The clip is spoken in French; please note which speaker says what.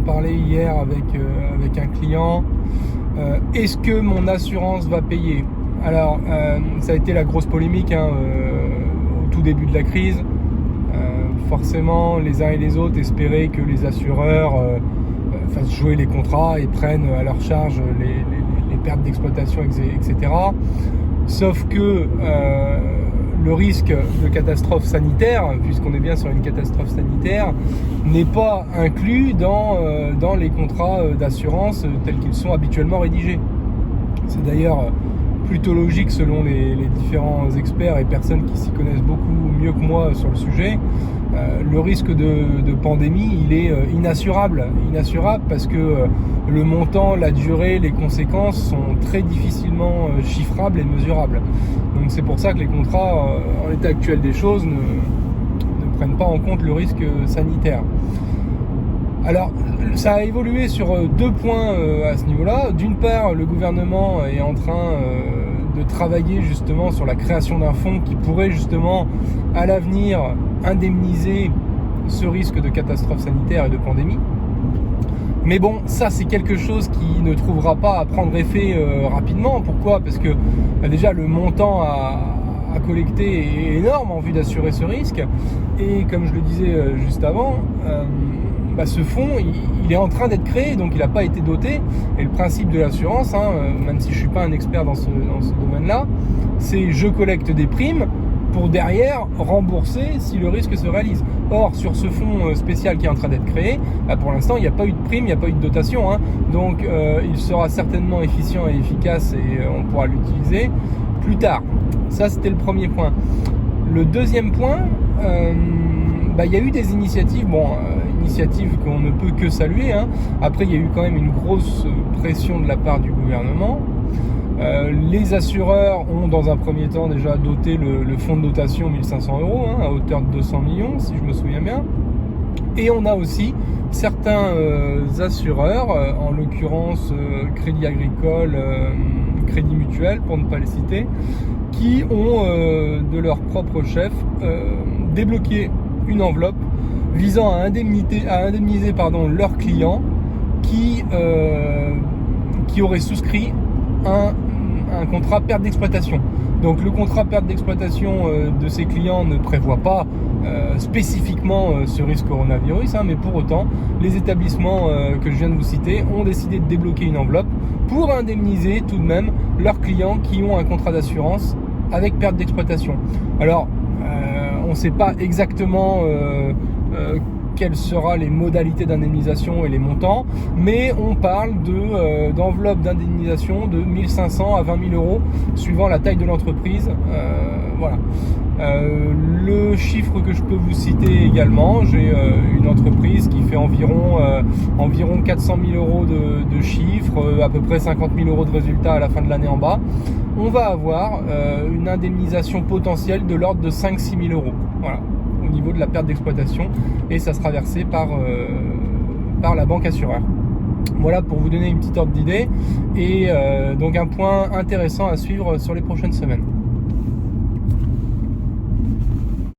Speaker 1: parlais hier avec un client. Est-ce que mon assurance va payer ? Alors, ça a été la grosse polémique au tout début de la crise. Forcément, les uns et les autres espéraient que les assureurs fassent jouer les contrats et prennent à leur charge les pertes d'exploitation, etc. Sauf que le risque de catastrophe sanitaire, puisqu'on est bien sur une catastrophe sanitaire, n'est pas inclus dans les contrats d'assurance tels qu'ils sont habituellement rédigés. C'est d'ailleurs plutôt logique selon les différents experts et personnes qui s'y connaissent beaucoup mieux que moi sur le sujet. Le risque de pandémie, il est inassurable parce que le montant, la durée, les conséquences sont très difficilement chiffrables et mesurables. Donc c'est pour ça que les contrats, en l'état actuel des choses, ne prennent pas en compte le risque sanitaire. Alors, ça a évolué sur 2 points à ce niveau-là. D'une part, le gouvernement est en train de travailler justement sur la création d'un fonds qui pourrait justement, à l'avenir, indemniser ce risque de catastrophe sanitaire et de pandémie. Mais bon, ça c'est quelque chose qui ne trouvera pas à prendre effet rapidement. Pourquoi ? Parce que déjà le montant à collecter est énorme en vue d'assurer ce risque. Et comme je le disais juste avant, ce fonds il est en train d'être créé, donc il n'a pas été doté. Et le principe de l'assurance, même si je ne suis pas un expert dans ce domaine-là, c'est je collecte des primes pour derrière rembourser si le risque se réalise. Or, sur ce fonds spécial qui est en train d'être créé, pour l'instant, il n'y a pas eu de prime, il n'y a pas eu de dotation. Donc, il sera certainement efficient et efficace et on pourra l'utiliser plus tard. Ça, c'était le premier point. Le deuxième point, il y a eu des initiatives, initiatives qu'on ne peut que saluer. Après, il y a eu quand même une grosse pression de la part du gouvernement. Les assureurs ont dans un premier temps déjà doté le fonds de dotation 1500 euros à hauteur de 200 millions si je me souviens bien. Et on a aussi certains assureurs, en l'occurrence Crédit Agricole, Crédit Mutuel pour ne pas les citer, qui ont de leur propre chef débloqué une enveloppe visant à indemniser leurs clients qui auraient souscrit un contrat perte d'exploitation. Donc le contrat perte d'exploitation de ces clients ne prévoit pas spécifiquement ce risque coronavirus, mais pour autant, les établissements que je viens de vous citer ont décidé de débloquer une enveloppe pour indemniser tout de même leurs clients qui ont un contrat d'assurance avec perte d'exploitation. Alors, on ne sait pas exactement quelles seront les modalités d'indemnisation et les montants, mais on parle d'enveloppe d'indemnisation de 1500 à 20 000 euros suivant la taille de l'entreprise. Voilà. Le chiffre que je peux vous citer également, j'ai une entreprise qui fait environ 400 000 euros de chiffre, à peu près 50 000 euros de résultats à la fin de l'année en bas. On va avoir une indemnisation potentielle de l'ordre de 5-6 000 euros. Voilà, au niveau de la perte d'exploitation, et ça sera versé par la banque assureur. Voilà pour vous donner une petite ordre d'idée et donc un point intéressant à suivre sur les prochaines semaines.